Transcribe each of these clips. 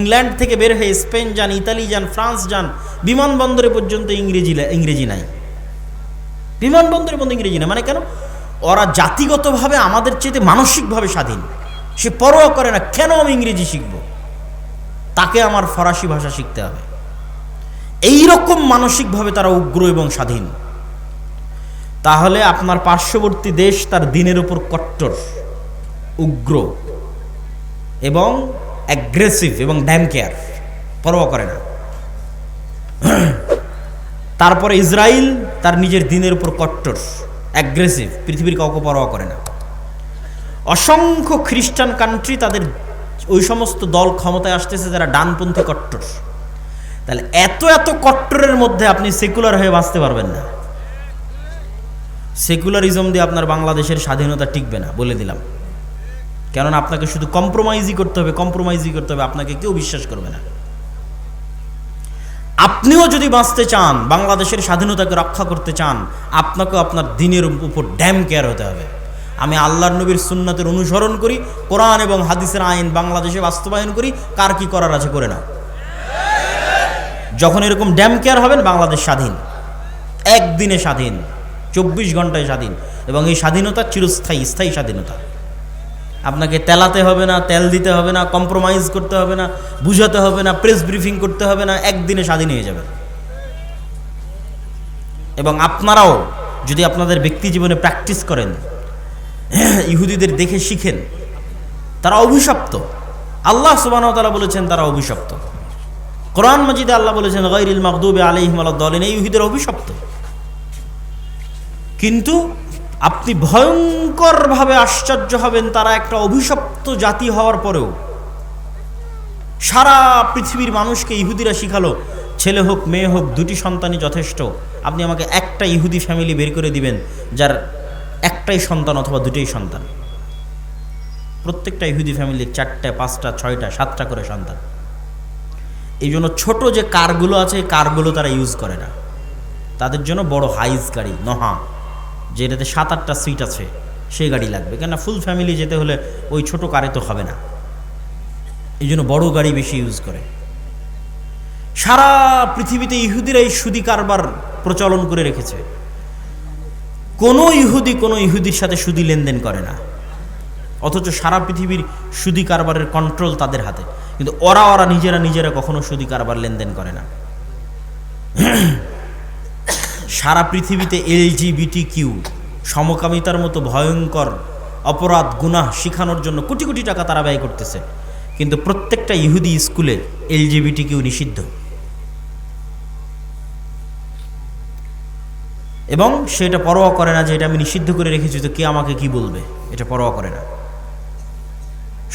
England থেকে বের হয়ে স্পেন যান, ইতালি যান, ফ্রান্স যান, বিমানবন্দরে পর্যন্ত ইংরেজি নাই। বিমানবন্দরে পর্যন্ত ইংরেজি নাই। মানে কেন? ওরা জাতিগতভাবে আমাদের চেয়ে মানসিকভাবে স্বাধীন। সে পরোয়া করে না কেন আমি ইংরেজি শিখব, তাকে আমার ফরাসি ভাষা শিখতে হবে। এইরকম মানসিকভাবে তারা উগ্র এবং স্বাধীন। তাহলে আপনার পার্শ্ববর্তী দেশ তার দিনের উপর কট্টর, উগ্র এবং অ্যাগ্রেসিভ এবং ড্যাম কেয়ার, পরোয়া করে না। তারপরে ইসরায়েল তার নিজের দিনের উপর কট্টর, অ্যাগ্রেসিভ, পৃথিবীর কাউকে পরোয়া করে না। অসংখ্য খ্রিস্টান কান্ট্রি তাদের ওই সমস্ত দল ক্ষমতায় আসতেছে যারা ডানপন্থী কট্টর। তাহলে এত এত কট্টরের মধ্যে আপনি সেকুলার হয়ে বাঁচতে পারবেন না। সেকুলারিজম দিয়ে আপনার বাংলাদেশের স্বাধীনতা টিকবে না, বলে দিলাম। কেননা আপনাকে শুধু কম্প্রোমাইজই করতে হবে, আপনাকে কেউ বিশ্বাস করবে না। আপনিও যদি বাঁচতে চান, বাংলাদেশের স্বাধীনতাকে রক্ষা করতে চান, আপনাকেও আপনার দিনের উপর ড্যাম কেয়ার হতে হবে। আমি আল্লাহর নবীর সুন্নাতের অনুসরণ করি, কোরআন এবং হাদিসের আইন বাংলাদেশে বাস্তবায়ন করি, কার কি করার আছে করে নাও। যখন এরকম ড্যাম কেয়ার হবেন, বাংলাদেশ স্বাধীন, একদিনে স্বাধীন, 24 ঘন্টায় স্বাধীন। এবং এই স্বাধীনতা চিরস্থায়ী, স্থায়ী স্বাধীনতা। আপনাকে তেলাতে হবে না, তেল দিতে হবে না, কম্প্রোমাইজ করতে হবে না, বুঝাতে হবে না, প্রেস ব্রিফিং করতে হবে না, একদিনে স্বাধীন হয়ে যাবে। এবং আপনারাও যদি আপনাদের ব্যক্তি জীবনে প্র্যাকটিস করেন, ইহুদিদের দেখে শিখেন, তারা অভিশপ্ত। আল্লাহ সুবহানাহু ওয়া তাআলা বলেছেন তারা অভিশপ্ত। কোরআন মাজিদে আল্লাহ বলেছেন গায়রিল মাগদুবি আলাইহিম ওয়ালাদ-দালিন, এই ইহুদিরা অভিশপ্ত। কিন্তু আপনি ভয়ঙ্করভাবে আশ্চর্য হবেন, তারা একটা অভিশপ্ত জাতি হওয়ার পরেও সারা পৃথিবীর মানুষকে ইহুদিরা শিখালো, ছেলে হোক মেয়ে হোক দুটি সন্তানই যথেষ্ট। আপনি আমাকে একটা ইহুদি ফ্যামিলি বের করে দিবেন যার একটাই সন্তান অথবা দুটোই সন্তান। প্রত্যেকটা ইহুদি ফ্যামিলির 4টা, 5টা, 6টা, 7টা করে সন্তান। এই জন্য ছোট যে কারগুলো আছে, এই কারগুলো তারা ইউজ করে না। তাদের জন্য বড় হাইজ গাড়ি, নহা, যেটাতে 7-8টা সিট আছে, সেই গাড়ি লাগবে। কেননা ফুল ফ্যামিলি যেতে হলে ওই ছোট কারে তো হবে না। এই জন্য বড় গাড়ি বেশি ইউজ করে। সারা পৃথিবীতে ইহুদিরা এই সুদি কারবার প্রচলন করে রেখেছে। কোনো ইহুদির সাথে সুদি লেনদেন করে না, অথচ সারা পৃথিবীর সুদি কারবারের কন্ট্রোল তাদের হাতে। কিন্তু ওরা নিজেরা কখনো সুদি কারবার লেনদেন করে না। সারা পৃথিবীতে LGBTQ সমকামিতার মতো ভয়ঙ্কর অপরাধ গুনাহ শিখানোর জন্য কোটি কোটি টাকা তারা ব্যয় করতেছে, কিন্তু প্রত্যেকটা ইহুদি স্কুলে LGBTQ নিষিদ্ধ। এবং সেটা পরোয়া করে না যে এটা আমি নিষিদ্ধ করে রেখেছি তো কে আমাকে কি বলবে, এটা পরোয়া করে না।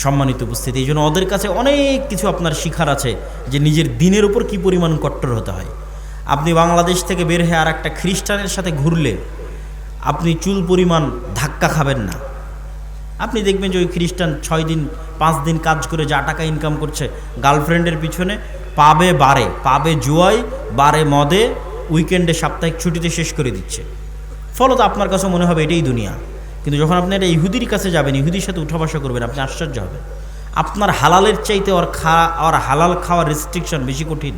সম্মানিত উপস্থিতি, এই জন্য ওদের কাছে অনেক কিছু আপনার শিখার আছে যে নিজের দিনের উপর কি পরিমাণ কট্টর হতে হয়। আপনি বাংলাদেশ থেকে বের হয়ে আর একটা খ্রিস্টানের সাথে ঘুরলে আপনি চুল পরিমাণ ধাক্কা খাবেন না। আপনি দেখবেন যে ওই খ্রিস্টান 6 দিন 5 দিন কাজ করে যা টাকা ইনকাম করছে, গার্লফ্রেন্ডের পিছনে, পাবে জুয়ায়, বারে মদে, উইকেন্ডে, সাপ্তাহিক ছুটিতে শেষ করে দিচ্ছে। ফলত আপনার কাছে মনে হবে এটাই দুনিয়া। কিন্তু যখন আপনি একটা ইহুদির কাছে যাবেন, ইহুদির সাথে উঠা বসা করবেন, আপনি আশ্চর্য হবেন। আপনার হালালের চাইতে ওর হালাল খাওয়ার রেস্ট্রিকশন বেশি কঠিন।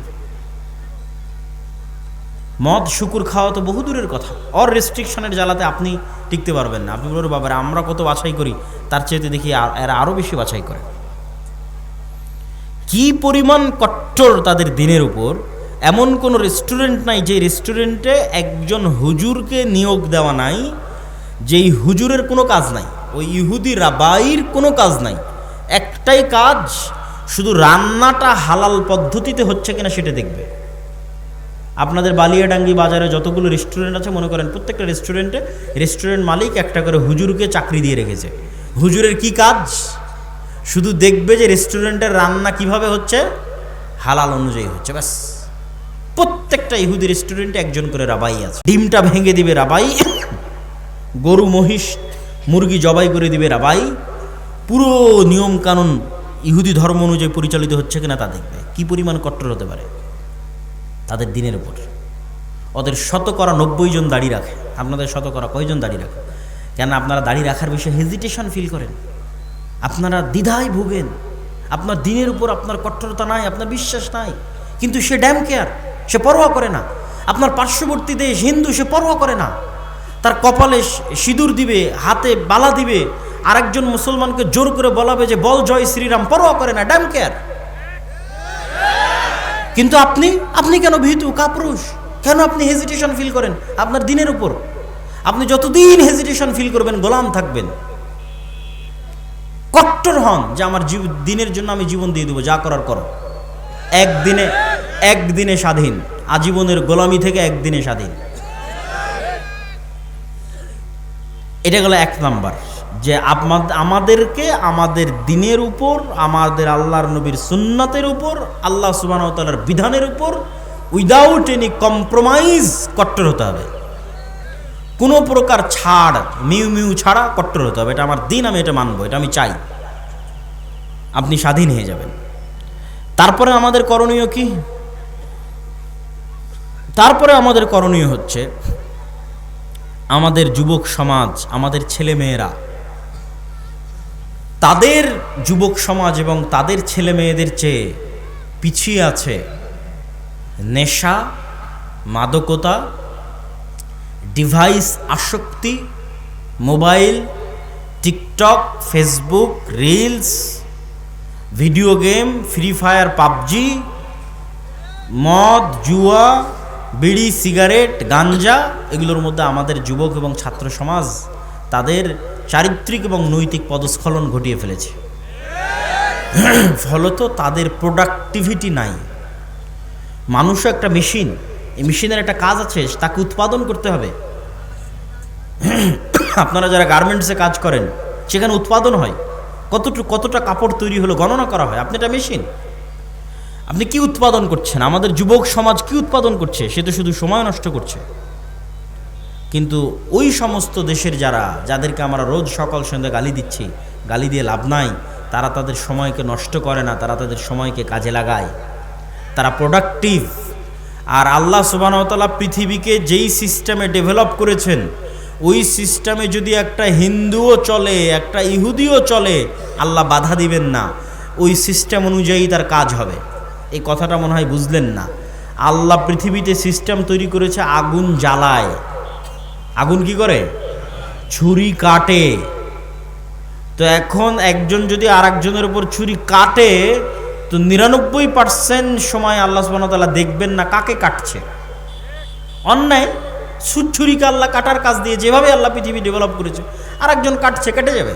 মদ শুকুর খাওয়া তো বহু দূরের কথা, ওর রেস্ট্রিকশনের জ্বালাতে আপনি টিকতে পারবেন না। আপনি বলবেন বাবারে আমরা কত বাছাই করি, তার চাইতে দেখি এরা আরও বেশি বাছাই করে। কি পরিমাণ কট্টর তাদের দিনের উপর। এমন কোনো রেস্টুরেন্ট নাই যে রেস্টুরেন্টে একজন হুজুরকে নিয়োগ দেওয়া নাই, যেই হুজুরের কোনো কাজ নাই, ওই ইহুদি রাবাইর কোনো কাজ নাই। একটাই কাজ, শুধু রান্নাটা হালাল পদ্ধতিতে হচ্ছে কিনা সেটা দেখবে। আপনাদের বালিয়াডাঙ্গি বাজারে যতগুলো রেস্টুরেন্ট আছে, মনে করেন প্রত্যেকটা রেস্টুরেন্ট মালিক একটা করে হুজুরকে চাকরি দিয়ে রেখেছে। হুজুরের কি কাজ? শুধু দেখবে যে রেস্টুরেন্টের রান্না কিভাবে হচ্ছে, হালাল অনুযায়ী হচ্ছে, ব্যাস। প্রত্যেকটা ইহুদি রেস্টুরেন্টে একজন করে রাবাই আছে। ডিমটা ভেঙে দিবে রাবাই, গরু মহিষ মুরগি জবাই করে দিবে রাবাই। পুরো নিয়ম কানুন ইহুদি ধর্ম অনুযায়ী পরিচালিত হচ্ছে কিনা তা দেখবে। কি পরিমাণ কট্টর হতে পারে তাদের দিনের উপর। ওদের 90 জন দাড়ি রাখে, আপনাদের কয়জন দাড়ি রাখে? কেন আপনারা দাড়ি রাখার বিষয়ে হেজিটেশন ফিল করেন, আপনারা দ্বিধায় ভোগেন। আপনার দিনের উপর আপনার কঠোরতা নাই, আপনার বিশ্বাস নাই, কিন্তু সে ড্যাম কেয়ার, সে পরোয়া করে না। আপনার পার্শ্ববর্তী দেশ হিন্দু, সে পরোয়া করে না, তার কপালে সিঁদুর দিবে, হাতে বালা দিবে, আরেকজন মুসলমানকে জোর করে বলাবে যে বল জয় শ্রীরাম, পরোয়া করে না, ড্যাম কেয়ার। কিন্তু আপনি কেন ভীতু কাপুরুষ? কেন আপনি হেজিটেশন ফিল করেন আপনার দিনের উপর? আপনি যতদিন হেজিটেশন ফিল করবেন গোলাম থাকবেন। কট্টর হন যে আমার দিনের জন্য আমি জীবন দিয়ে দেবো, যা করার করো। একদিনে স্বাধীন, আজীবনের গোলামি থেকে একদিনে স্বাধীন। এটা গেল এক নাম্বার, যে আমাদেরকে আমাদের দিনের উপর, আমাদের আল্লাহর নবীর সুন্নাতের উপর, আল্লাহ সুবহানাহু ওয়া তাআলার বিধানের উপর উইদাউট এনি কম্প্রোমাইজ কট্টর হতে হবে। কোনো প্রকার ছাড়, মিউ ছাড়া কট্টর হতে হবে। এটা আমার দিন, আমি এটা মানবো, এটা আমি চাই। আপনি স্বাধীন হয়ে যাবেন। তারপরে আমাদের করণীয় কি? তারপরে আমাদের করণীয় হচ্ছে আমাদের যুবক সমাজ, আমাদের ছেলে মেয়েরা, তাদের যুবক সমাজ এবং তাদের ছেলে মেয়েদের চেয়ে পিছিয়ে আছে নেশা, মাদকতা, ডিভাইস আসক্তি, mobile, TikTok, Facebook, reels, video game, free fire, PUBG, মদ, জুয়া, বিড়ি, সিগারেট, গাঞ্জা, এগুলোর মধ্যে আমাদের যুবক এবং ছাত্র সমাজ তাদের চারিত্রিক এবং নৈতিক পদস্খলন ঘটিয়ে ফেলেছে। ফলত তাদের প্রোডাক্টিভিটি নাই। মানুষও একটা মেশিন, এই মেশিনের একটা কাজ আছে, তাকে উৎপাদন করতে হবে। আপনারা যারা গার্মেন্টসে কাজ করেন, সেখানে উৎপাদন হয়, কতটা কাপড় তৈরি হলো গণনা করা হয়। আপনি একটা মেশিন, আপনি কি উৎপাদন করছেন? আমাদের যুবক সমাজ কি উৎপাদন করছে? সে তো শুধু সময় নষ্ট করছে। কিন্তু ওই সমস্ত দেশের যাদেরকে আমরা রোজ সকাল সন্ধ্যা গালি দিচ্ছি, গালি দিয়ে লাভ নাই, তারা তাদের সময়কে নষ্ট করে না, তারা তাদের সময়কে কাজে লাগায়, তারা প্রোডাক্টিভ। আর আল্লাহ সুবহানাহু ওয়া তাআলা পৃথিবীকে যেই সিস্টেমে ডেভেলপ করেছেন, ওই সিস্টেমে যদি একটা হিন্দুও চলে, একটা ইহুদিও চলে, আল্লাহ বাধা দিবেন না, ওই সিস্টেম অনুযায়ী তার কাজ হবে। এই কথাটা মনে হয় বুঝলেন না। আল্লাহ পৃথিবীতে সিস্টেম তৈরি করেছে, আগুন জ্বালায়। আগুন কি করে? ছুরি কাটে। তো এখন একজন যদি আরেকজনের উপর ছুরি কাটে, তো 99% সময় আল্লাহ সুবহানাহু ওয়া তাআলা দেখবেন না কাকে কাটছে। অন্যায় ছুরিকে আল্লাহ কাটার কাজ দিয়ে, যেভাবে আল্লাহ পৃথিবী ডেভেলপ করেছে, আরেকজন কাটছে, কেটে যাবে।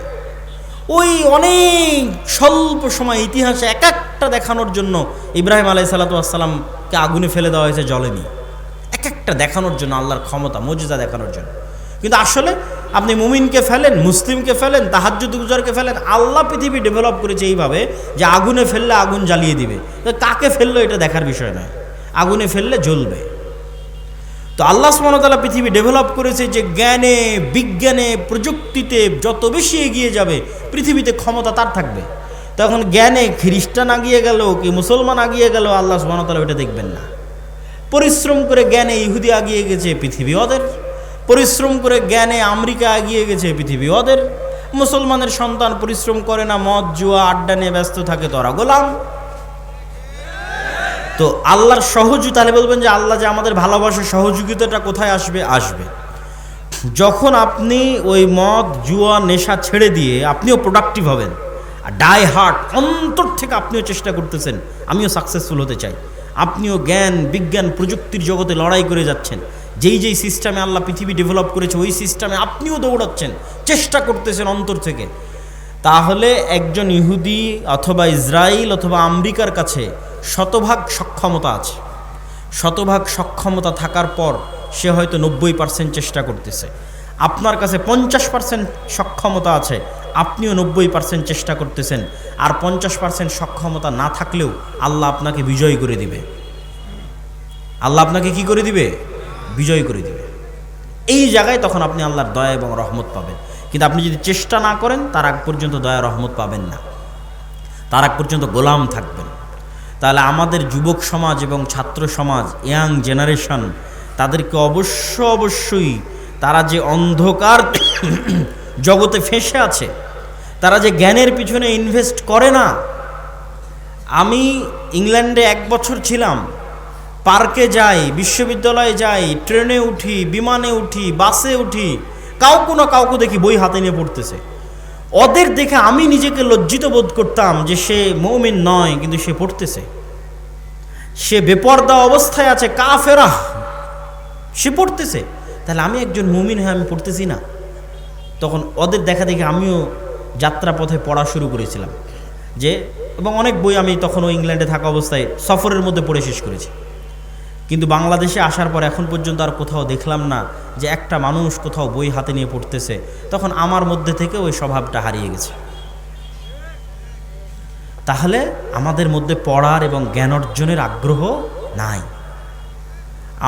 ওই অনেক স্বল্প সময় ইতিহাসে এক একটা দেখানোর জন্য ইব্রাহিম আলাইহিস সালাতু ওয়াস সালামকে আগুনে ফেলে দেওয়া হয়েছে, জ্বলেনি। এক একটা দেখানোর জন্য, আল্লাহর ক্ষমতা, মুজিজা দেখানোর জন্য। কিন্তু আসলে আপনি মুমিনকে ফেলেন, মুসলিমকে ফেলেন, তাহাজ্জুদ গুজারকে ফেলেন, আল্লাহ পৃথিবী ডেভেলপ করেছে এইভাবে যে আগুনে ফেললে আগুন জ্বালিয়ে দিবে। তো কাকে ফেললো এটা দেখার বিষয় নয়, আগুনে ফেললে জ্বলবে। তো আল্লাহ সুবহানাহু ওয়া তাআলা পৃথিবী ডেভেলপ করেছে যে জ্ঞানে, বিজ্ঞানে, প্রযুক্তিতে যত বেশি এগিয়ে যাবে, পৃথিবীতে ক্ষমতা তার থাকবে। তখন জ্ঞানে খ্রিস্টান আগিয়ে গেল কি মুসলমান আগিয়ে গেল, আল্লাহ সুবহানাহু ওয়া তাআলা ওটা দেখবেন না। পরিশ্রম করে জ্ঞানে ইহুদি আগিয়ে গেছে, পৃথিবী ওদের। পরিশ্রম করে জ্ঞানে আমেরিকা আগিয়ে গেছে, পৃথিবী ওদের। মুসলমানের সন্তান পরিশ্রম করে না, মদ জুয়া আড্ডা নিয়ে ব্যস্ত থাকে, তোরা গোলাম। তো আল্লাহর সহযোগিতা, তাহলে বলবেন যে আল্লাহ যে আমাদের ভালোবাসা, সহযোগিতাটা কোথায় আসবে? আসবে যখন আপনি ওই মদ জুয়া নেশা ছেড়ে দিয়ে আপনিও প্রোডাক্টিভ হবেন, আর ডাই হার্ট অন্তর থেকে আপনিও চেষ্টা করতেছেন আমিও সাকসেসফুল হতে চাই, আপনিও জ্ঞান বিজ্ঞান প্রযুক্তির জগতে লড়াই করে যাচ্ছেন, যেই সিস্টেমে আল্লাহ পৃথিবী ডেভেলপ করেছে ওই সিস্টেমে আপনিও দৌড়াচ্ছেন, চেষ্টা করতেছেন অন্তর থেকে, তাহলে একজন ইহুদি অথবা ইসরায়েল অথবা আমেরিকার কাছে শতভাগ সক্ষমতা আছে। শতভাগ সক্ষমতা থাকার পর সে হয়তো 90% চেষ্টা করতেছে। আপনার কাছে 50% সক্ষমতা আছে, আপনিও 90% চেষ্টা করতেছেন। আর 50% সক্ষমতা না থাকলেও আল্লাহ আপনাকে বিজয় করে দিবে। আল্লাহ আপনাকে কি করে দিবে? বিজয় করে দিবে। এই জায়গায় তখন আপনি আল্লাহর দয়া এবং রহমত পাবেন। কিন্তু আপনি যদি চেষ্টা না করেন, তার আগ পর্যন্ত দয়া রহমত পাবেন না, তার আগ পর্যন্ত গোলাম থাকবেন। তাহলে আমাদের যুবক সমাজ এবং ছাত্র সমাজ, ইয়াং জেনারেশন, তাদেরকে অবশ্যই তারা যে অন্ধকার জগতে ফেঁসে আছে, তারা যে জ্ঞানের পিছনে ইনভেস্ট করে না, আমি ইংল্যান্ডে 1 বছর ছিলাম, পার্কে যাই, বিশ্ববিদ্যালয়ে যাই, ট্রেনে উঠি, বিমানে উঠি, বাসে উঠি, কাউকে না কাউকে দেখি বই হাতে নিয়ে পড়তেছে। ওদের দেখে আমি নিজেকে লজ্জিত বোধ করতাম যে সে মুমিন নয়, কিন্তু সে পড়তেছে, সে বেপরদা অবস্থায় আছে, কাফেরা, সে পড়তেছে। তাহলে আমি একজন মুমিন হয়ে আমি পড়তেছি না? তখন ওদের দেখা দেখে আমিও যাত্রাপথে পড়া শুরু করেছিলাম এবং অনেক বই আমি তখনও ইংল্যান্ডে থাকা অবস্থায় সফরের মধ্যে পড়ে শেষ করেছি। কিন্তু বাংলাদেশে আসার পর এখন পর্যন্ত আর কোথাও দেখলাম না যে একটা মানুষ কোথাও বই হাতে নিয়ে পড়তেছে। তখন আমার মধ্যে থেকে ওই স্বভাবটা হারিয়ে গেছে। তাহলে আমাদের মধ্যে পড়ার এবং জ্ঞান অর্জনের আগ্রহ নাই।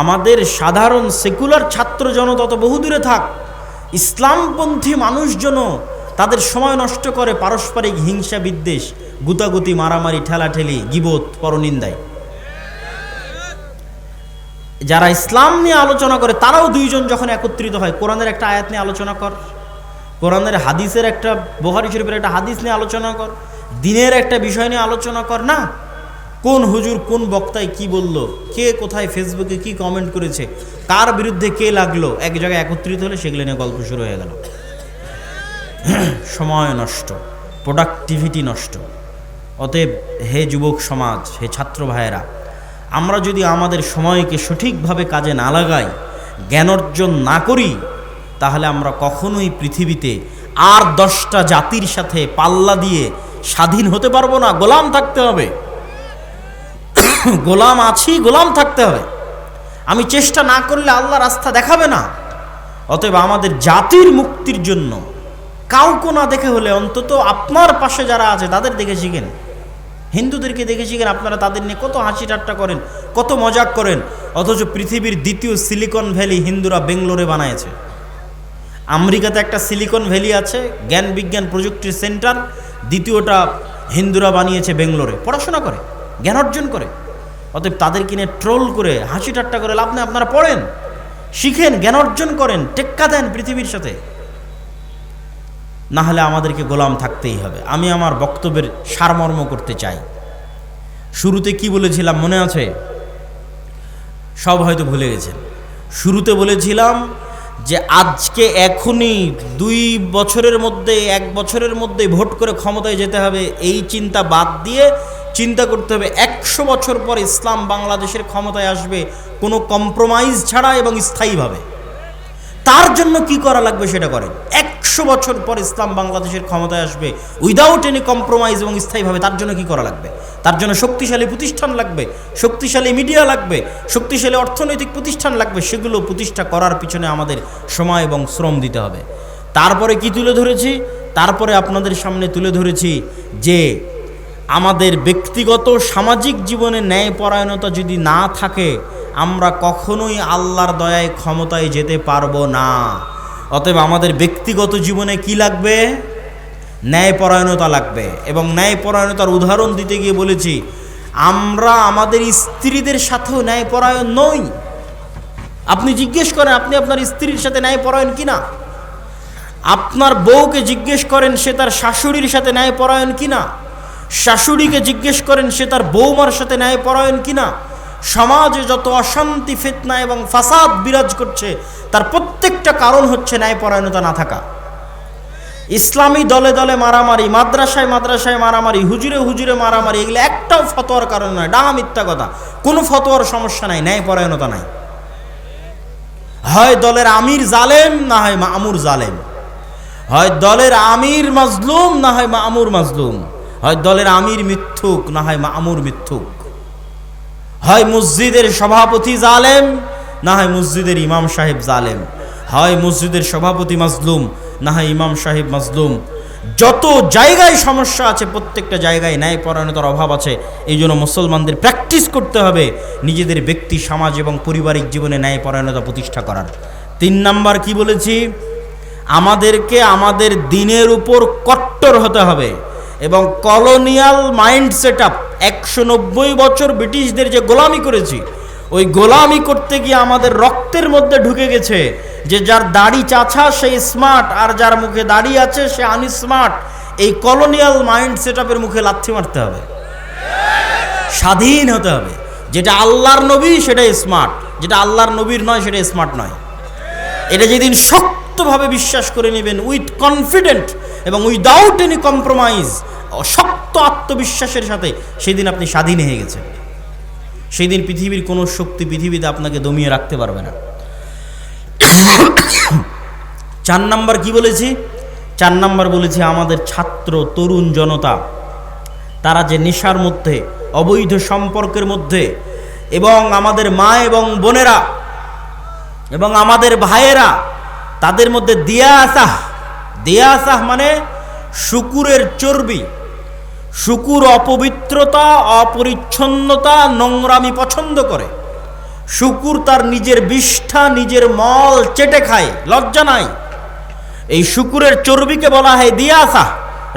আমাদের সাধারণ সেকুলার ছাত্র জনতা তো বহুদূরে থাক, ইসলামপন্থী মানুষজন তাদের সময় নষ্ট করে পারস্পরিক হিংসা বিদ্বেষ, গুতাগুতি, মারামারি, ঠেলাঠেলি, গীবত, পরনিন্দায়। যারা ইসলাম নিয়ে আলোচনা করে তারাও দুইজন যখন একত্রিত হয়, কোরআনের একটা আয়াত নিয়ে আলোচনা কর, কোরআনের হাদিসের একটা, বুখারী শরীফের একটা হাদিস নিয়ে আলোচনা কর, দিনের একটা বিষয় নিয়ে আলোচনা কর না। কোন হুজুর কোন বক্তায় কি বলল, কে কোথায় ফেসবুকে কি কমেন্ট করেছে, কার বিরুদ্ধে কে লাগলো, এক জায়গায় একত্রিত হলে সেগুলো নিয়ে গল্প শুরু হয়ে গেল। সময় নষ্ট, প্রোডাক্টিভিটি নষ্ট। অতএব হে যুবক সমাজ, হে ছাত্র ভাইয়েরা, আমরা যদি আমাদের সময়কে সঠিকভাবে কাজে না লাগাই, জ্ঞান অর্জন না করি, তাহলে আমরা কখনোই পৃথিবীতে আর 10টা জাতির সাথে পাল্লা দিয়ে স্বাধীন হতে পারবো না। গোলাম থাকতে হবে, গোলাম আছি, গোলাম থাকতে হবে। আমি চেষ্টা না করলে আল্লাহ রাস্তা দেখাবে না। অতএব আমাদের জাতির মুক্তির জন্য কাউকে না দেখে হলে অন্তত আপনার পাশে যারা আছে তাদের দেখে শিখেন। হিন্দুদেরকে দেখে শিখেন, আপনারা তাদের নিয়ে কত হাসি ঠাট্টা করেন, কত মজাক করেন, অথচ পৃথিবীর দ্বিতীয় সিলিকন ভ্যালি হিন্দুরা বেঙ্গলোরে বানিয়েছে। আমেরিকাতে একটা সিলিকন ভ্যালি আছে, জ্ঞান বিজ্ঞান প্রযুক্তির সেন্টার, দ্বিতীয়টা হিন্দুরা বানিয়েছে বেঙ্গলোরে। পড়াশোনা করে, জ্ঞান অর্জন করে। অতএব তাদের কিনে ট্রোল করে, হাসি ঠাট্টা করে লাভ নেই। আপনারা পড়েন, শিখেন, জ্ঞান অর্জন করেন, টেক্কা দেন পৃথিবীর সাথে। না হলে আমাদেরকে গোলাম থাকতেই হবে। আমি আমার বক্তব্যের সারমর্ম করতে চাই। শুরুতে কি বলেছিলাম মনে আছে? সব হয়তো ভুলে গেছেন। শুরুতে বলেছিলাম যে আজকে এখনই 2 বছরের মধ্যে, 1 বছরের মধ্যে ভোট করে ক্ষমতায় যেতে হবে, এই চিন্তা বাদ দিয়ে চিন্তা করতে হবে 100 বছর পর ইসলাম বাংলাদেশের ক্ষমতায় আসবে, কোনো কম্প্রোমাইজ ছাড়া এবং স্থায়ীভাবে। তার জন্য কি করা লাগবে সেটা করেন। 100 বছর পর ইসলাম বাংলাদেশের ক্ষমতায় আসবে উইদাউট এনি কম্প্রোমাইজ এবং স্থায়ীভাবে। তার জন্য কি করা লাগবে? তার জন্য শক্তিশালী প্রতিষ্ঠান লাগবে, শক্তিশালী মিডিয়া লাগবে, শক্তিশালী অর্থনৈতিক প্রতিষ্ঠান লাগবে। সেগুলো প্রতিষ্ঠা করার পিছনে আমাদের সময় এবং শ্রম দিতে হবে। তারপরে কি তুলে ধরেছি? তারপরে আপনাদের সামনে তুলে ধরেছি যে আমাদের ব্যক্তিগত সামাজিক জীবনে ন্যায়পরায়ণতা যদি না থাকে, আমরা কখনোই আল্লাহর দয়ায় ক্ষমতায় যেতে পারবো না। অতএব আমাদের ব্যক্তিগত জীবনে কি লাগবে? ন্যায়পরায়ণতা লাগবে। এবং ন্যায়পরায়ণতার উদাহরণ দিতে গিয়ে বলেছি, আমরা আমাদের স্ত্রীদের সাথেও ন্যায়পরায়ণ নই। আপনি জিজ্ঞেস করেন আপনি আপনার স্ত্রীর সাথে ন্যায়পরায়ণ কিনা। আপনার বউকে জিজ্ঞেস করেন সে তার শাশুড়ির সাথে ন্যায়পরায়ণ কিনা। শাশুড়িকে জিজ্ঞেস করেন সে তার বৌমার সাথে ন্যায়পরায়ণ কিনা। সমাজে যত অশান্তি, ফিতনা এবং ফাসাদ বিরাজ করছে তার প্রত্যেকটা কারণ হচ্ছে ন্যায়পরায়ণতা না থাকা। ইসলামী দলে দলে মারামারি, মাদ্রাসায় মাদ্রাসায় মারামারি, হুজুরে হুজুরে মারামারি, এগুলো একটাও ফতোয়ার কারণ নয়, ডাহা মিথ্যা কথা। কোনো ফতোয়ার সমস্যা নাই, ন্যায়পরায়ণতা নাই। হয় দলের আমির জালেম, না হয় মামুর জালেম। হয় দলের আমির মাজলুম, না হয় মামুর মাজলুম। হয় দলের আমির মিথ্যুক, না হয় মামুর মিথ্যুক। হয় মসজিদের সভাপতি জালেম, না হয় মসজিদের ইমাম সাহেব জালেম। হয় মসজিদের সভাপতি মাজলুম, না হয় ইমাম সাহেব মাজলুম। যত জায়গায় সমস্যা আছে প্রত্যেকটা জায়গায় ন্যায়পরায়ণতার অভাব আছে। এই জন্য মুসলমানদের প্র্যাকটিস করতে হবে নিজেদের ব্যক্তি, সমাজ এবং পারিবারিক জীবনে ন্যায়পরায়ণতা প্রতিষ্ঠা করার। 3 নাম্বার কি বলেছি? আমাদেরকে আমাদের দিনের উপর কট্টর হতে হবে এবং কলোনিয়াল মাইন্ড সেট আপ, 190 বছর ব্রিটিশদের যে গোলামি করেছি, ওই গোলামি করতে গিয়ে আমাদের রক্তের মধ্যে ঢুকে গেছে যে যার দাড়ি চাছা সে স্মার্ট, আর যার মুখে দাড়ি আছে সে আনস্মার্ট। এই কলোনিয়াল মাইন্ড সেট আপের মুখে লাথি মারতে হবে। স্বাধীন হতে হবে। যেটা আল্লাহর নবী সেটা স্মার্ট, যেটা আল্লাহর নবীর নয় সেটা স্মার্ট নয়। এটা যেদিন শক্তভাবে বিশ্বাস করে নেবেন উইথ কনফিডেন্ট এবং উইদাউট এনি কম্প্রোমাইজ, শক্ত আত্মবিশ্বাসের সাথে, সেদিন আপনি স্বাধীন হয়ে গেছেন। সেই দিন পৃথিবীর কোনো শক্তি পৃথিবীতে আপনাকে দমিয়ে রাখতে পারবে না। 4 নাম্বার কি বলেছি? 4 নাম্বার বলেছি আমাদের ছাত্র তরুণ জনতা, তারা যে নেশার মধ্যে, অবৈধ সম্পর্কের মধ্যে, এবং আমাদের মা এবং বোনেরা এবং আমাদের ভাইয়েরা, তাদের মধ্যে দিয়াসাহ মানে শুকুরের চর্বি। শুকুর অপবিত্রতা, অপরিচ্ছন্নতা, নোংরামি পছন্দ করে। শুকুর তার নিজের বিষ্ঠা, নিজের মল চেটে খায়, লজ্জা নাই। এই শুকুরের চর্বিকে বলা হয় দিয়াসাহ।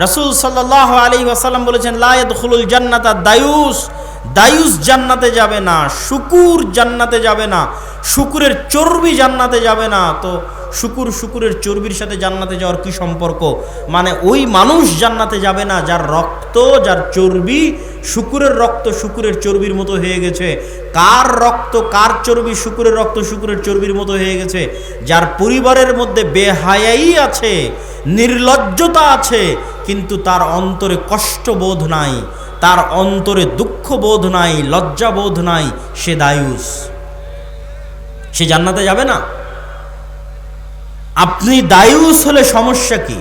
রাসূল সাল্লাল্লাহু আলাইহি ওয়াসাল্লাম বলেছেন, লা ইয়াদখুলুল জান্নাতা দায়ুস, দায়ুস জান্নাতে যাবে না, শুকুর জান্নাতে যাবে না, শুকুরের চর্বি জান্নাতে যাবে না। তো শুকুরের চর্বির সাথে জান্নাতে যাওয়ার কি সম্পর্ক? মানে ওই মানুষ জান্নাতে যাবে না যার রক্ত, যার চর্বি শুকুরের রক্ত শুকুরের চর্বির মতো হয়ে গেছে। কার রক্ত, কার চর্বি শুকুরের রক্ত শুকুরের চর্বির মতো হয়ে গেছে? যার পরিবারের মধ্যে বেহায়াই আছে, নির্লজ্জতা আছে, কিন্তু তার অন্তরে কষ্টবোধ নাই, তার অন্তরে দুঃখবোধ নাই, লজ্জাবোধ নাই, সে দায়ুস, সে জান্নাতে যাবে না। আপনি দায়ুস হলে সমস্যা কি?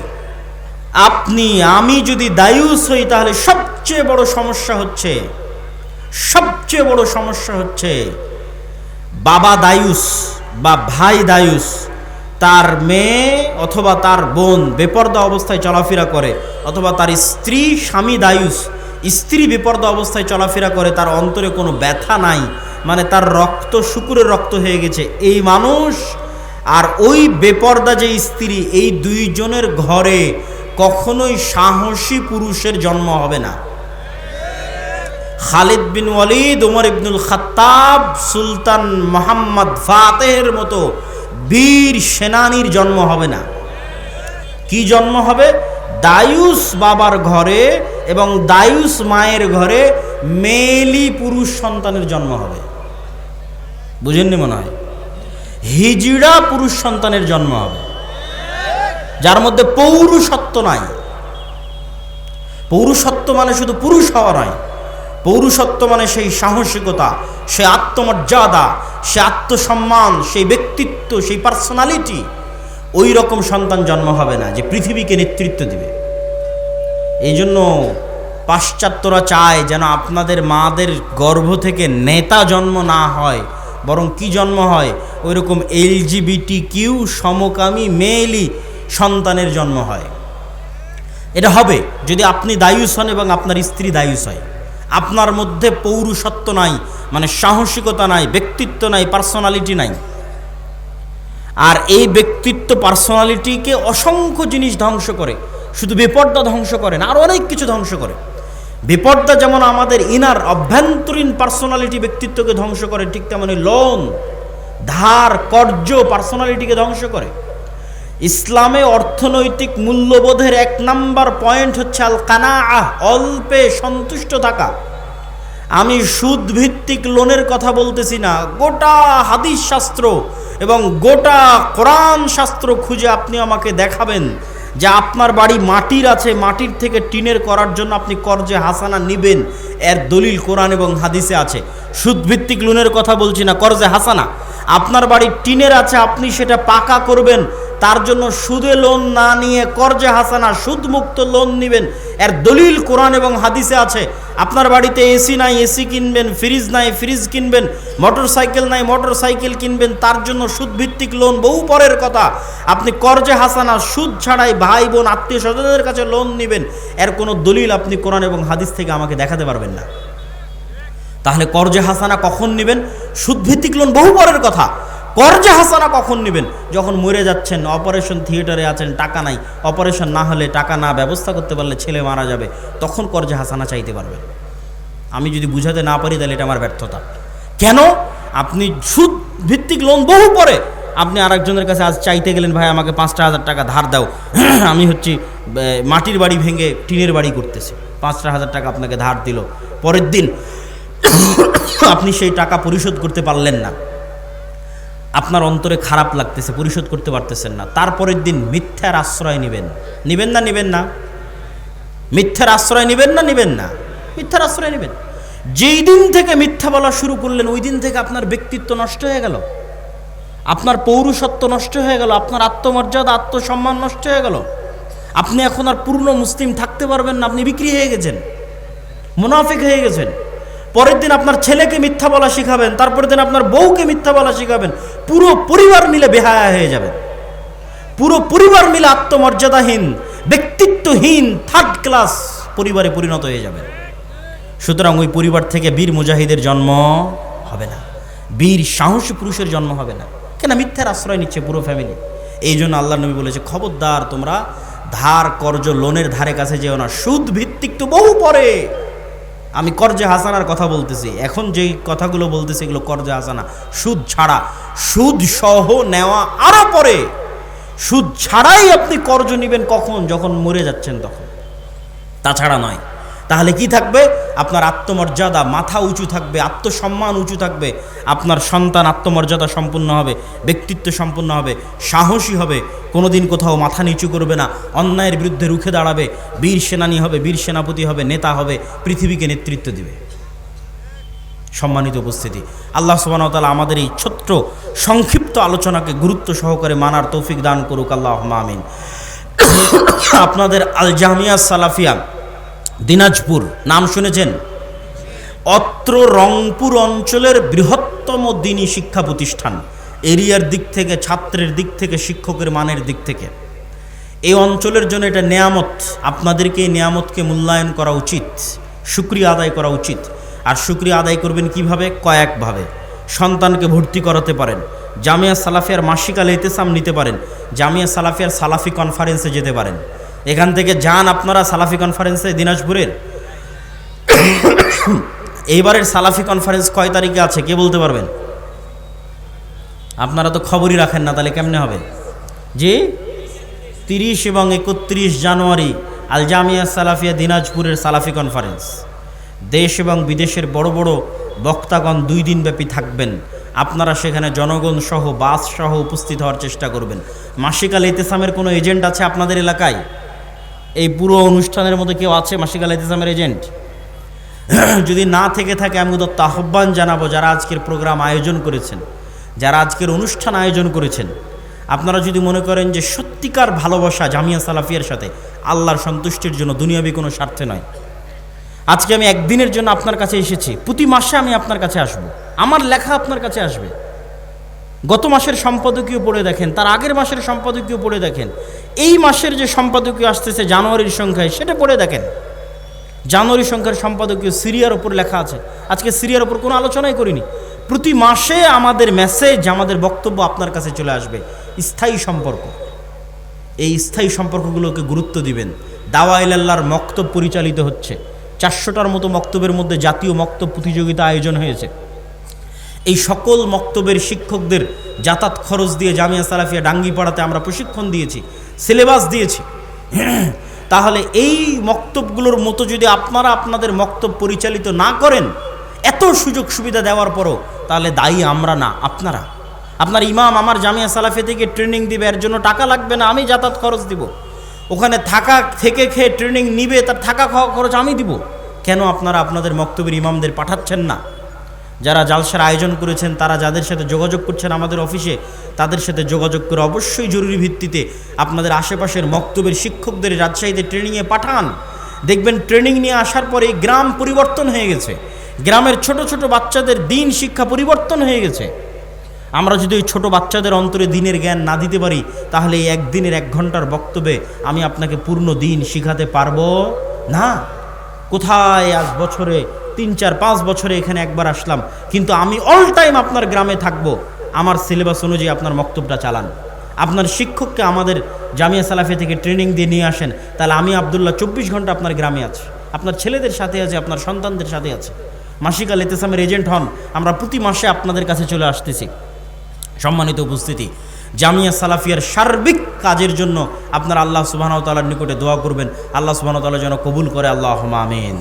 আমি যদি দায়ুস হই তাহলে সবচেয়ে বড় সমস্যা হচ্ছে বাবা দায়ুস বা ভাই দায়ুস, তার মেয়ে অথবা তার বোন বেপরদা অবস্থায় চলাফেরা করে, অথবা তার স্বামী দায়ুস, স্ত্রী বেপরদা অবস্থায় চলাফেরা করে, তার অন্তরে কোনো ব্যথা নাই, মানে তার রক্ত শুকুরের রক্ত হয়ে গেছে। এই মানুষ আর ওই বেপরদা যে স্ত্রী, এই দুইজনের ঘরে কখনোই সাহসী পুরুষের জন্ম হবে না। খালিদ বিন ওয়ালিদ, ওমর ইবনুল খাত্তাব, সুলতান মোহাম্মদ ফাতেহের মতো বীর সেনানীর জন্ম হবে না। কি জন্ম হবে? দায়ুস বাবার ঘরে এবং দায়ুস মায়ের ঘরে মেয়েলি পুরুষ সন্তানের জন্ম হবে। বুঝেননি মনে হয়? হিজড়া পুরুষ সন্তানের জন্ম হবে, যার মধ্যে পৌরুষত্ব নাই। পৌরুষত্ব মানে শুধু পুরুষ হওয়া নয়, পৌরুষত্ব মানে সেই সাহসিকতা, সে আত্মমর্যাদা, সে আত্মসম্মান, সেই ব্যক্তিত্ব, সেই পার্সোনালিটি। ওই রকম সন্তান জন্ম হবে না যে পৃথিবীকে নেতৃত্ব দিবে। এই জন্য পাশ্চাত্যরা চায় যেন আপনাদের মাদের গর্ভ থেকে নেতা জন্ম না হয়, বরং কি জন্ম হয়? ওই রকম LGBTQ সমকামী মেয়েলি সন্তানের জন্ম হয়। এটা হবে যদি আপনি দায়ুস হন এবং আপনার স্ত্রী দায়ুস হয়। আপনার মধ্যে পৌরুষত্ব নাই, মানে সাহসিকতা নাই, ব্যক্তিত্ব নাই, পার্সোনালিটি নাই। আর এই ব্যক্তিত্ব, পার্সোনালিটিকে অসংখ্য জিনিস ধ্বংস করে, শুধু বেপর্দা ধ্বংস করে না, আরও অনেক কিছু ধ্বংস করে। বেপর্দা যেমন আমাদের ইনার অভ্যন্তরীণ পার্সোনালিটি, ব্যক্তিত্বকে ধ্বংস করে, ঠিক তেমনি লোন, ধার, কর্জ পার্সোনালিটিকে ধ্বংস করে। ইসলামে অর্থনৈতিক মূল্যবোধের 1 নাম্বার পয়েন্ট হচ্ছে আল কানাআহ, অল্পে সন্তুষ্ট থাকা। আমি সুদ ভিত্তিক লোনের কথা বলতেছি না, গোটা হাদিস শাস্ত্র এবং গোটা কোরআন শাস্ত্র খুঁজে আপনি আমাকে দেখাবেন যে আপনার বাড়ি মাটির আছে, মাটির থেকে টিনের করার জন্য আপনি কর্জে হাসানা নিবেন, এর দলিল কোরআন এবং হাদিসে আছে। সুদ ভিত্তিক লোনের কথা বলছি না, কর্জে হাসানা। আপনার বাড়ি টিনের আছে, আপনি সেটা পাকা করবেন, তার জন্য সুদে লোন না নিয়ে কর্জে হাসানা, সুদমুক্ত লোন নেবেন, এর দলিল কোরআন এবং হাদিসে আছে। আপনার বাড়িতে এসি নাই, এসি কিনবেন, ফ্রিজ নাই, ফ্রিজ কিনবেন, মোটর সাইকেল নাই, মোটর সাইকেল কিনবেন, তার জন্য সুদভিত্তিক লোন বহু পরের কথা। আপনি কর্জে হাসানা, সুদ ছাড়াই ভাই বোন আত্মীয় স্বজনদের কাছে লোন নেবেন, এর কোনো দলিল আপনি কোরআন এবং হাদিস থেকে আমাকে দেখাতে পারবেন না। তাহলে কর্জে হাসানা কখন নেবেন? সুদভিত্তিক লোন বহু পরের কথা। কর্জে হাসানা কখন নেবেন? যখন মরে যাচ্ছেন, অপারেশন থিয়েটারে আছেন, টাকা নাই, অপারেশন না হলে, টাকা না ব্যবস্থা করতে পারলে ছেলে মারা যাবে, তখন কর্জে হাসানা চাইতে পারবেন। আমি যদি বুঝাতে না পারি তাহলে এটা আমার ব্যর্থতা। কেন? আপনি সুদ ভিত্তিক লোন বহু পরে আপনি আরেকজনের কাছে আজ চাইতে গেলেন, ভাই আমাকে 5,000 টাকা ধার দাও, আমি হচ্ছি মাটির বাড়ি ভেঙে টিনের বাড়ি করতেছি, 5,000 টাকা আপনাকে ধার দিল। পরের দিন আপনি সেই টাকা পরিশোধ করতে পারলেন না, আপনার অন্তরে খারাপ লাগতেছে, পরিশোধ করতে পারতেছেন না, তারপরের দিন মিথ্যার আশ্রয় নেবেন, নেবেন না নেবেন না? মিথ্যার আশ্রয় নেবেন না নেবেন না? মিথ্যার আশ্রয় নেবেন। যেই দিন থেকে মিথ্যা বলা শুরু করলেন ওই দিন থেকে আপনার ব্যক্তিত্ব নষ্ট হয়ে গেল, আপনার পৌরুষত্ব নষ্ট হয়ে গেল, আপনার আত্মমর্যাদা আত্মসম্মান নষ্ট হয়ে গেল। আপনি এখন আর পূর্ণ মুসলিম থাকতে পারবেন না, আপনি বিক্রি হয়ে গেছেন, মুনাফিক হয়ে গেছেন। পরের দিন আপনার ছেলেকে মিথ্যা বলা শিখাবেন, তারপরের দিন আপনার বউকে মিথ্যা বলা শিখাবেন, পুরো পরিবার মিলে বেহায়া হয়ে যাবে, পুরো পরিবার মিলে আত্মমর্যাদাহীন, ব্যক্তিত্বহীন, থার্ড ক্লাস পরিবারে পরিণত হয়ে যাবে। সুতরাং ওই পরিবার থেকে বীর মুজাহিদের জন্ম হবে না, বীর সাহসী পুরুষের জন্ম হবে না। কেন? মিথ্যার আশ্রয় নিচ্ছে পুরো ফ্যামিলি। এই জন্য আল্লাহ নবী বলেছে, খবরদার তোমরা ধার কর্জ লোনের ধারে কাছে যেও না। সুদ ভিত্তিক তো বহু পরে, আমি কর্জে হাসানার কথা বলতেছি, এখন যেই কথাগুলো বলতেছি এগুলো কর্জে হাসানা, সুদ ছাড়া। সুদ সহ নেওয়া আরো পরে, সুদ ছাড়াই আপনি কর্জ নেবেন কখন? যখন মরে যাচ্ছেন তখন, তাছাড়া নয়। তাহলে কি থাকবে? আপনার আত্মমর্যাদা, মাথা উঁচু থাকবে, আত্মসম্মান উঁচু থাকবে, আপনার সন্তান আত্মমর্যাদা সম্পূর্ণ হবে, ব্যক্তিত্ব সম্পূর্ণ হবে, সাহসী হবে, কোনোদিন কোথাও মাথা নিচু করবে না, অন্যায়ের বিরুদ্ধে রুখে দাঁড়াবে, বীর সেনানী হবে, বীর সেনাপতি হবে, নেতা হবে, পৃথিবীকে নেতৃত্ব দিবে। সম্মানিত উপস্থিতি, আল্লাহ সুবহানাহু ওয়া তাআলা আমাদের এই ছোট্ট সংক্ষিপ্ত আলোচনাকে গুরুত্ব সহকারে মানার তৌফিক দান করুক, আল্লাহুম্মা আমিন। আপনাদের আল জামিয়া সালাফিয়া দিনাজপুর নাম শুনেছেন? অত্র রংপুর অঞ্চলের বৃহত্তম দ্বীনি শিক্ষা প্রতিষ্ঠান, এরিয়ার দিক থেকে, ছাত্রের দিক থেকে, শিক্ষকের মানের দিক থেকে। এই অঞ্চলের জন্য এটা নেয়ামত। আপনাদেরকে এই নেয়ামতকে মূল্যায়ন করা উচিত, শুকরিয়া আদায় করা উচিত। আর শুকরিয়া আদায় করবেন কিভাবে? কয়েকভাবে। সন্তানকে ভর্তি করাতে পারেন, জামিয়া সালাফিয়ার মাসিক আল ইতিসাম নিতে পারেন, জামিয়া সালাফিয়ার সালাফি কনফারেন্সে যেতে পারেন। এখান থেকে যান আপনারা সালাফি কনফারেন্সে দিনাজপুরের। এইবারের সালাফি কনফারেন্স কয় তারিখে আছে কে বলতে পারবেন? আপনারা তো খবরই রাখেন না, তাহলে কেমনে হবে? যে 30 এবং 31 জানুয়ারি আল জামিয়া সালাফিয়া দিনাজপুরের সালাফি কনফারেন্স। দেশ এবং বিদেশের বড় বড় বক্তাগণ 2 দিন ব্যাপী থাকবেন। আপনারা সেখানে জনগণ সহ, বাস সহ উপস্থিত হওয়ার চেষ্টা করবেন। মাসিক আল ইতিসামের কোনো এজেন্ট আছে আপনাদের এলাকায়? এই পুরো অনুষ্ঠানের মধ্যে কেউ আছে মাসিক আল ইতিসামের এজেন্ট? যদি না থেকে থাকে আমি উদাত্ত আহ্বান জানাবো, যারা আজকের প্রোগ্রাম আয়োজন করেছেন, যারা আজকের অনুষ্ঠান আয়োজন করেছেন, আপনারা যদি মনে করেন যে সত্যিকার ভালোবাসা জামিয়া সালাফিয়ার সাথে, আল্লাহর সন্তুষ্টির জন্য, দুনিয়াবি কোনো স্বার্থে নয়, আজকে আমি একদিনের জন্য আপনার কাছে এসেছি, প্রতি মাসে আমি আপনার কাছে আসব, আমার লেখা আপনার কাছে আসবে। গত মাসের সম্পাদকীয় পড়ে দেখেন, তার আগের মাসের সম্পাদকীয় পড়ে দেখেন, এই মাসের যে সম্পাদকীয় আসতেছে জানুয়ারির সংখ্যায় সেটা পড়ে দেখেন। জানুয়ারি সংখ্যার সম্পাদকীয় সিরিয়ার ওপর লেখা আছে। আজকে সিরিয়ার ওপর কোনো আলোচনাই করিনি। প্রতি মাসে আমাদের মেসেজ, আমাদের বক্তব্য আপনার কাছে চলে আসবে। স্থায়ী সম্পর্ক, এই স্থায়ী সম্পর্কগুলোকে গুরুত্ব দিবেন। দাওয়া ইলাল্লাহর মক্তব পরিচালিত হচ্ছে। 400টার মতো মক্তবের মধ্যে জাতীয় মক্তব প্রতিযোগিতা আয়োজন হয়েছে। এই সকল মক্তবের শিক্ষকদের যাতায়াত খরচ দিয়ে জামিয়া সালাফিয়া ডাঙ্গিপাড়াতে আমরা প্রশিক্ষণ দিয়েছি, সিলেবাস দিয়েছি। তাহলে এই মক্তবগুলোর মতো যদি আপনারা আপনাদের মক্তব পরিচালিত না করেন, এত সুযোগ সুবিধা দেওয়ার পরও, তাহলে দায়ী আমরা না, আপনারা। আপনার ইমাম আমার জামিয়া সালাফিয়া থেকে ট্রেনিং দিবে, এর জন্য টাকা লাগবে না, আমি যাতায়াত খরচ দিব। ওখানে থাকা থেকে খেয়ে ট্রেনিং নিবে, তার থাকা খাওয়া খরচ আমি দিব। কেন আপনারা আপনাদের মক্তবের ইমামদের পাঠাচ্ছেন না? যারা জালসার আয়োজন করেছেন, তারা যাদের সাথে যোগাযোগ করছেন আমাদের অফিসে, তাদের সাথে যোগাযোগ করে অবশ্যই জরুরি ভিত্তিতে আপনাদের আশেপাশের মক্তবের শিক্ষকদের রাজশাহীতে ট্রেনিংয়ে পাঠান। দেখবেন ট্রেনিং নিয়ে আসার পরে গ্রাম পরিবর্তন হয়ে গেছে, গ্রামের ছোট ছোট বাচ্চাদের দিন শিক্ষা পরিবর্তন হয়ে গেছে। আমরা যদি ওই ছোটো বাচ্চাদের অন্তরে দিনের জ্ঞান না দিতে পারি, তাহলে এই একদিনের 1 ঘন্টার বক্তব্যে আমি আপনাকে পূর্ণ দিন শিখাতে পারবো না। কোথায় আজ বছরে 3, 4, 5 বছরে এখানে একবার আসলাম, কিন্তু আমি অল টাইম আপনার গ্রামে থাকবো। আমার সিলেবাস অনুযায়ী আপনার মক্তবটা চালান। আপনার শিক্ষককে আমাদের জামিয়া সালাফিয়া থেকে ট্রেনিং দিয়ে নিয়ে আসেন, তাহলে আমি আব্দুল্লাহ 24 ঘন্টা আপনার গ্রামে আছি, আপনার ছেলেদের সাথে আছে, আপনার সন্তানদের সাথে আছে। মাসিক আল ইতিসামের এজেন্ট হন, আমরা প্রতি মাসে আপনাদের কাছে চলে আসতেছি। সম্মানিত উপস্থিতি, জামিয়া সালাফিয়ার সার্বিক কাজের জন্য আপনারা আল্লাহ সুবহানাহু ওয়া তাআলার নিকটে দোয়া করবেন, আল্লাহ সুবহানাহু ওয়া তাআলা যেন কবুল করে, আল্লাহুম্মা আমিন।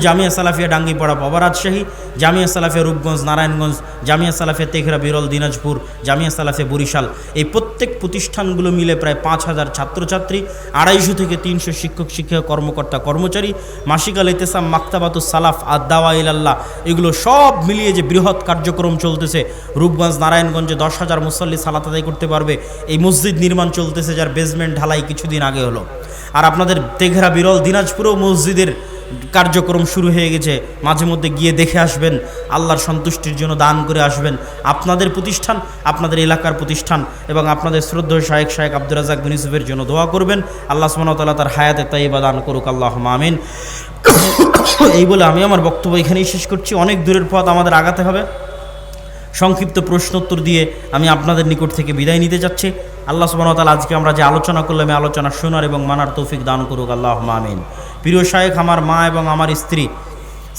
জামিয়া সালাফিয়া ডাঙ্গিপাড়া পাবা রাজশাহী, জামিয়া সালাফিয়া রূপগঞ্জ নারায়ণগঞ্জ, জামিয়া সালাফিয়া তেঘরা বিরল দিনাজপুর, জামিয়া সালাফিয়া বরিশাল, এই প্রত্যেক প্রতিষ্ঠানগুলো মিলে প্রায় 5,000 ছাত্রছাত্রী, 250 থেকে 300 শিক্ষক শিক্ষিকা কর্মকর্তা কর্মচারী, মাসিকাল ইতেসাম মাক্তাবাতুস সালাফ আদ-দাওয়া ইলাল্লাহ, এগুলো সব মিলিয়ে যে বৃহৎ কার্যক্রম চলতেছে। রূপগঞ্জ নারায়ণগঞ্জে 10,000 মুসল্লি সালাত আদায় করতে পারবে। এই মসজিদ নির্মাণ চলতেছে, যার বেসমেন্ট ঢালাই কিছুদিন আগে হলো। আর আপনাদের তেঘরা বিরল দিনাজপুরেও মসজিদের কার্যক্রম শুরু হয়ে গেছে, মাঝে মধ্যে গিয়ে দেখে আসবেন, আল্লাহর সন্তুষ্টির জন্য দান করে আসবেন। আপনাদের প্রতিষ্ঠান, আপনাদের এলাকার প্রতিষ্ঠান এবং আপনাদের শ্রদ্ধেয় শায়েখ আব্দুর রাজ্জাক বিন ইউসুফের জন্য দোয়া করবেন। আল্লাহ সুবহানাহু ওয়া তাআলা তার হায়াতে তাইয়্যিবা দান করুক, আল্লাহুম্মা আমিন। এই বলে আমি আমার বক্তব্য এখানেই শেষ করছি। অনেক দূরের পথ আমাদের আগাতে হবে। সংক্ষিপ্ত প্রশ্নোত্তর দিয়ে আমি আপনাদের নিকট থেকে বিদায় নিতে যাচ্ছি। আল্লাহ সুবহানাহু ওয়া তাআলা আজকে আমরা যে আলোচনা করলাম, এই আলোচনা শোনার এবং মানার তৌফিক দান করুক, আল্লাহুম্মা আমিন। প্রিয় শায়েখ, আমার মা এবং আমার স্ত্রী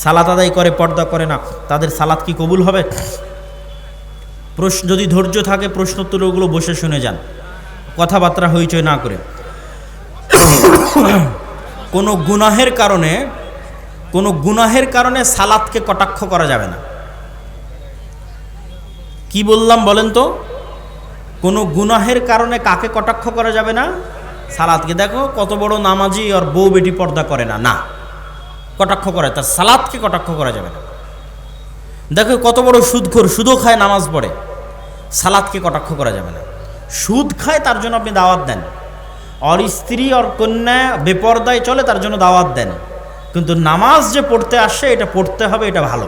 সালাত আদায় করে, পর্দা করে না, তাদের সালাত কি কবুল হবে? প্রশ্ন যদি ধৈর্য থাকে প্রশ্নোত্তরগুলো বসে শুনে যান, কথাবার্তা হইচই না করে। কোনো গুনাহের কারণে সালাতকে কটাক্ষ করা যাবে না। কি বললাম বলেন তো? কোনো গুনাহের কারণে কাকে কটাক্ষ করা যাবে না? সালাতকে। দেখো কত বড় নামাজি আর বউ বেটি পর্দা করে না, না, কটাক্ষ করে, তার সালাতকে কটাক্ষ করা যাবে না। দেখো কত বড় সুদখোর, সুদও খায় নামাজ পড়ে, সালাতকে কটাক্ষ করা যাবে না। সুদ খায় তার জন্য আপনি দাওয়াত দেন, আর স্ত্রী আর কন্যা বেপর্দায় চলে তার জন্য দাওয়াত দেন, কিন্তু নামাজ যে পড়তে আসে এটা পড়তে হবে, এটা ভালো।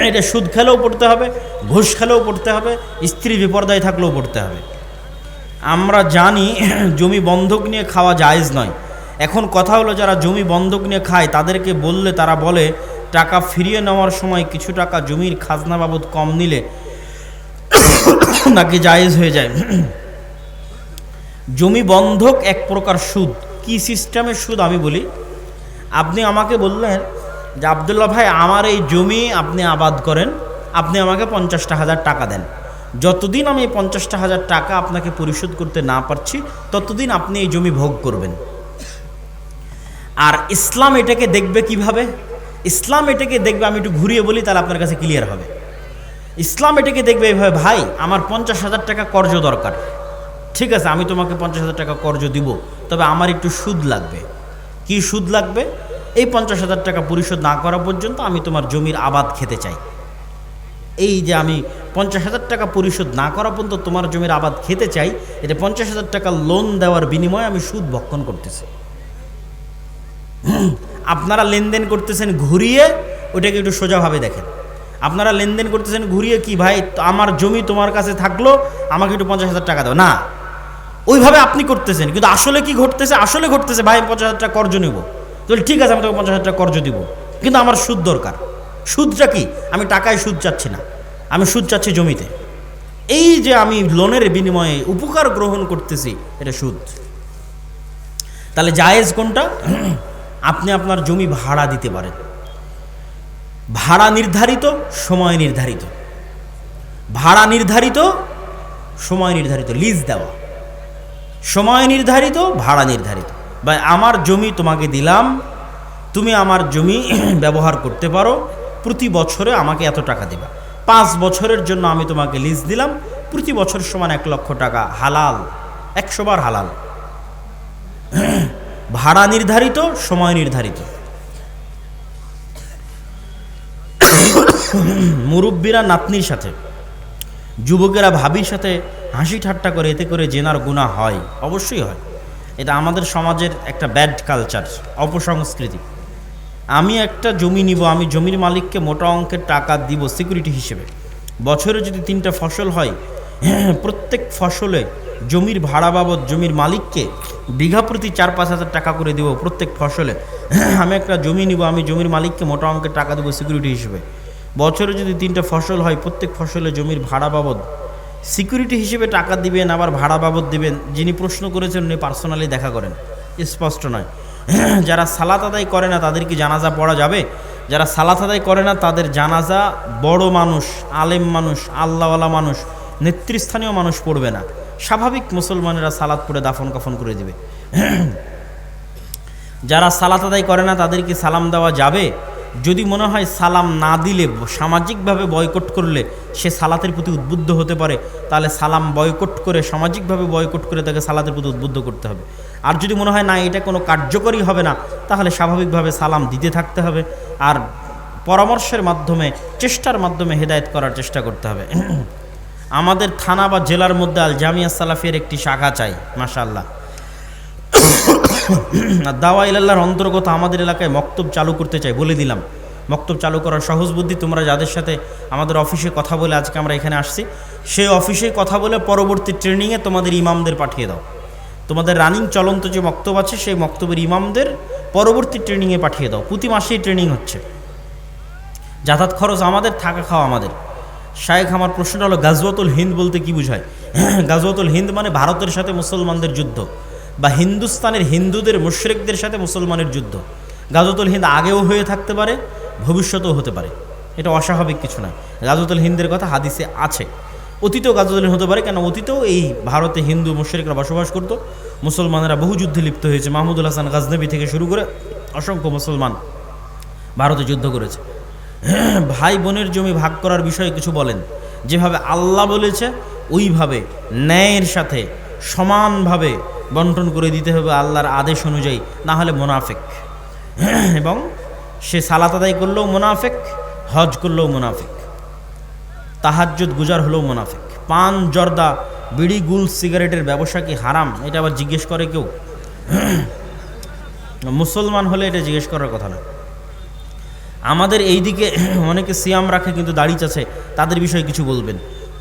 এটা সুদ খেলেও পড়তে হবে, ঘুষ খেলেও পড়তে হবে, স্ত্রী বিপর্দায় থাকলেও পড়তে হবে। আমরা জানি জমি বন্ধক নিয়ে খাওয়া জায়েজ নয়। এখন কথা হলো, যারা জমি বন্ধক নিয়ে খায় তাদেরকে বললে তারা বলে টাকা ফিরিয়ে নেওয়ার সময় কিছু টাকা জমির খাজনা বাবদ কম নিলে নাকি জায়েজ হয়ে যায়। জমি বন্ধক এক প্রকার সুদ। কি সিস্টেমের সুদ আমি বলি। আপনি আমাকে বললেন যে আব্দুল্লাহ ভাই, আমার এই জমি আপনি আবাদ করেন, আপনি আমাকে 50,000 টাকা দেন। যতদিন আমি 50,000 টাকা আপনাকে পরিশোধ করতে না পারছি ততদিন আপনি এই জমি ভোগ করবেন। আর ইসলাম এটাকে দেখবে কিভাবে? ইসলাম এটাকে দেখবে, আমি একটু ঘুরিয়ে বলি তাহলে আপনার কাছে ক্লিয়ার হবে। ইসলাম এটাকে দেখবে এইভাবে, ভাই আমার 50,000 টাকা কর্জ দরকার, ঠিক আছে আমি তোমাকে 50,000 টাকা কর্জ দিব, তবে আমার একটু সুদ লাগবে। কি সুদ লাগবে? এই 50,000 টাকা পরিশোধ না করা পর্যন্ত আমি তোমার জমির আবাদ খেতে চাই। এই যে আমি 50,000 টাকা পরিশোধ না করা পর্যন্ত তোমার জমির আবাদ খেতে চাই, এটা 50,000 টাকা লোন দেওয়ার বিনিময়ে আমি সুদ ভক্ষণ করতেছি। আপনারা লেনদেন করতেছেন ঘুরিয়ে, ওটাকে একটু সোজাভাবে দেখেন। আপনারা লেনদেন করতেছেন ঘুরিয়ে, কি ভাই আমার জমি তোমার কাছে থাকলো, আমাকে একটু 50,000 টাকা দাও, না, ওইভাবে আপনি করতেছেন। কিন্তু আসলে কি ঘটতেছে? আসলে ঘটতেছে ভাই 50,000 টাকা কর্জ নেব, তাহলে ঠিক আছে আমি তোকে 50,000 টাকা কর্জ দিব, কিন্তু আমার সুদ দরকার। সুদটা কি? আমি টাকায় সুদ চাচ্ছি না, আমি সুদ চাচ্ছি জমিতে। এই যে আমি লোনের বিনিময়ে উপকার গ্রহণ করতেছি, এটা সুদ। তাহলে জায়েজ কোনটা? আপনি আপনার জমি ভাড়া দিতে পারেন। ভাড়া নির্ধারিত, সময় নির্ধারিত। ভাড়া নির্ধারিত, সময় নির্ধারিত। লিজ দেওয়া, সময় নির্ধারিত, ভাড়া নির্ধারিত। ভাই আমার জমি তোমাকে দিলাম, তুমি আমার জমি ব্যবহার করতে পারো, প্রতি বছরে আমাকে এত টাকা দেবা। 5 বছরের জন্য আমি তোমাকে লিজ দিলাম, প্রতি বছর সমান 1 লক্ষ টাকা, হালাল, 100 বার হালাল। ভাড়া নির্ধারিত, সময় নির্ধারিত। মুরব্বীরা নাতনির সাথে, যুবকেরা ভাবির সাথে হাসি ঠাট্টা করে, এতে করে জেনার গুনাহ হয়, অবশ্যই হয়। এটা আমাদের সমাজের একটা ব্যাড কালচার, অপসংস্কৃতি। আমি একটা জমি নিব, আমি জমির মালিককে মোটা অঙ্কের টাকা দিব সিকিউরিটি হিসেবে। বছরে যদি 3টা ফসল হয়, প্রত্যেক ফসলে জমির ভাড়া বাবদ জমির মালিককে বিঘা প্রতি 4-5 হাজার টাকা করে দিব প্রত্যেক ফসলে। আমি একটা জমি নিব, আমি জমির মালিককে মোটা অঙ্কের টাকা দেবো সিকিউরিটি হিসেবে। বছরে যদি 3টা ফসল হয়, প্রত্যেক ফসলে জমির ভাড়া বাবদ সিকিউরিটি হিসেবে টাকা দিবেন, আবার ভাড়া বাবদ দিবেন। যিনি প্রশ্ন করেছেন উনি পার্সোনালি দেখা করেন, স্পষ্ট নয়। যারা সালাত আদায় করে না তাদের কি জানাজা পড়া যাবে? যারা সালাত আদায় করে না তাদের জানাজা বড় মানুষ, আলেম মানুষ, আল্লাহওয়ালা মানুষ, নেতৃস্থানীয় মানুষ পড়বে না। স্বাভাবিক মুসলমানেরা সালাত পড়ে দাফন কাফন করে দিবে। যারা সালাত আদায় করে না তাদেরকে সালাম দেওয়া যাবে? যদি মনে হয় সালাম না দিলে সামাজিকভাবে বয়কট করলে সে সালাতের প্রতি উদ্বুদ্ধ হতে পারে, তাহলে সালাম বয়কট করে, সামাজিকভাবে বয়কট করে তাকে সালাতের প্রতি উদ্বুদ্ধ করতে হবে। আর যদি মনে হয় না এটা কোনো কার্যকরী হবে না, তাহলে স্বাভাবিকভাবে সালাম দিতে থাকতে হবে আর পরামর্শের মাধ্যমে, চেষ্টার মাধ্যমে হেদায়েত করার চেষ্টা করতে হবে। আমাদের থানা বা জেলার মধ্যে আল জামিয়া সালাফিয়ার একটি শাখা চাই, মাশাআল্লাহ। দাওয়া ইলাল্লাহর অন্তর্গত আমাদের এলাকায় মক্তব চালু করতে চাই, বলে দিলাম। মক্তব চালু করার সহজ বুদ্ধি, তোমরা যাদের সাথে আমাদের অফিসে কথা বলে আজকে আমরা এখানে আসছি, সেই অফিসে কথা বলে পরবর্তী ট্রেনিংয়ে তোমাদের ইমামদের পাঠিয়ে দাও। তোমাদের রানিং চলন্ত যে মক্তব আছে সেই মক্তবের ইমামদের পরবর্তী ট্রেনিংয়ে পাঠিয়ে দাও। প্রতি মাসেই ট্রেনিং হচ্ছে, যাতায়াত খরচ আমাদের, থাকা খাওয়া আমাদের। শায়েখ, আমার প্রশ্নটা হলো গাজওয়াতুল হিন্দ বলতে কি বোঝায়? গাজওয়াতুল হিন্দ মানে ভারতের সাথে মুসলমানদের যুদ্ধ, বা হিন্দুস্তানের হিন্দুদের মুশরিকদের সাথে মুসলমানের যুদ্ধ। গাজওয়াতুল হিন্দ আগেও হয়ে থাকতে পারে, ভবিষ্যতেও হতে পারে, এটা অস্বাভাবিক কিছু নয়। গাজওয়াতুল হিন্দের কথা হাদিসে আছে। অতীতেও গাজওয়াতুল হিন্দ হতে পারে, কেন অতীতেও এই ভারতে হিন্দু মুশরিকরা বসবাস করতো, মুসলমানেরা বহু যুদ্ধে লিপ্ত হয়েছে। মাহমুদুল হাসান গাজনবী থেকে শুরু করে অসংখ্য মুসলমান ভারতে যুদ্ধ করেছে। ভাই বোনের জমি ভাগ করার বিষয়ে কিছু বলেন। যেভাবে আল্লাহ বলেছে ওইভাবে ন্যায়ের সাথে সমানভাবে বন্টন করে দিতে হবে আল্লাহর আদেশ অনুযায়ী, না হলে মুনাফিক। এবং সে সালাত আদায় করলেও মুনাফিক, হজ করলেও মুনাফিক, তাহাজ্জুদ গুজার হলেও মুনাফিক। পান, জর্দা, বিড়ি, গুল, সিগারেটের ব্যবসা কি হারাম? এটা আবার জিজ্ঞেস করে কেউ। মুসলমান হলে এটা জিজ্ঞেস করার কথা না। আমাদের এই দিকে অনেকে সিয়াম রাখে কিন্তু দাড়ি চাচ্ছে, তাদের বিষয়ে কিছু বলবেন।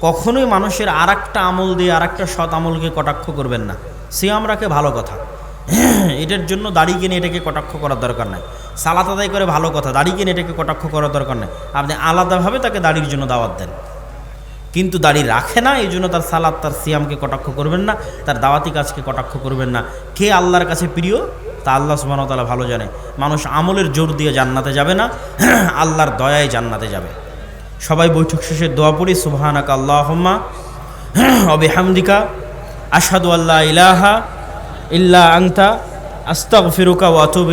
কখনোই মানুষের আর একটা আমল দিয়ে আর একটা সৎ আমলকে কটাক্ষ করবেন না। সিয়াম রাখে ভালো কথা, এটার জন্য দাড়ি কিনে এটাকে কটাক্ষ করার দরকার নাই। সালাত আদায় করে ভালো কথা, দাড়ি কিনে এটাকে কটাক্ষ করার দরকার নাই। আপনি আলাদাভাবে তাকে দাড়ির জন্য দাওয়াত দেন, কিন্তু দাড়ি রাখে না এই জন্য তার সালাত, তার সিয়ামকে কটাক্ষ করবেন না, তার দাওয়াতি কাজকে কটাক্ষ করবেন না। কে আল্লাহর কাছে প্রিয় তা আল্লাহ সুবহানাহু ওয়া তাআলা ভালো জানে। মানুষ আমলের জোর দিয়ে জান্নাতে যাবে না, আল্লাহর দয়ায় জান্নাতে যাবে। সবাই বৈঠক শেষে দোয়া পড়ি, সুবহানাকা আল্লাহুম্মা ওয়া বিহামদিকা আশহাদু আল্লা ইলাহা ইল্লা আনতা আস্তাগফিরুকা ওয়া আতুবু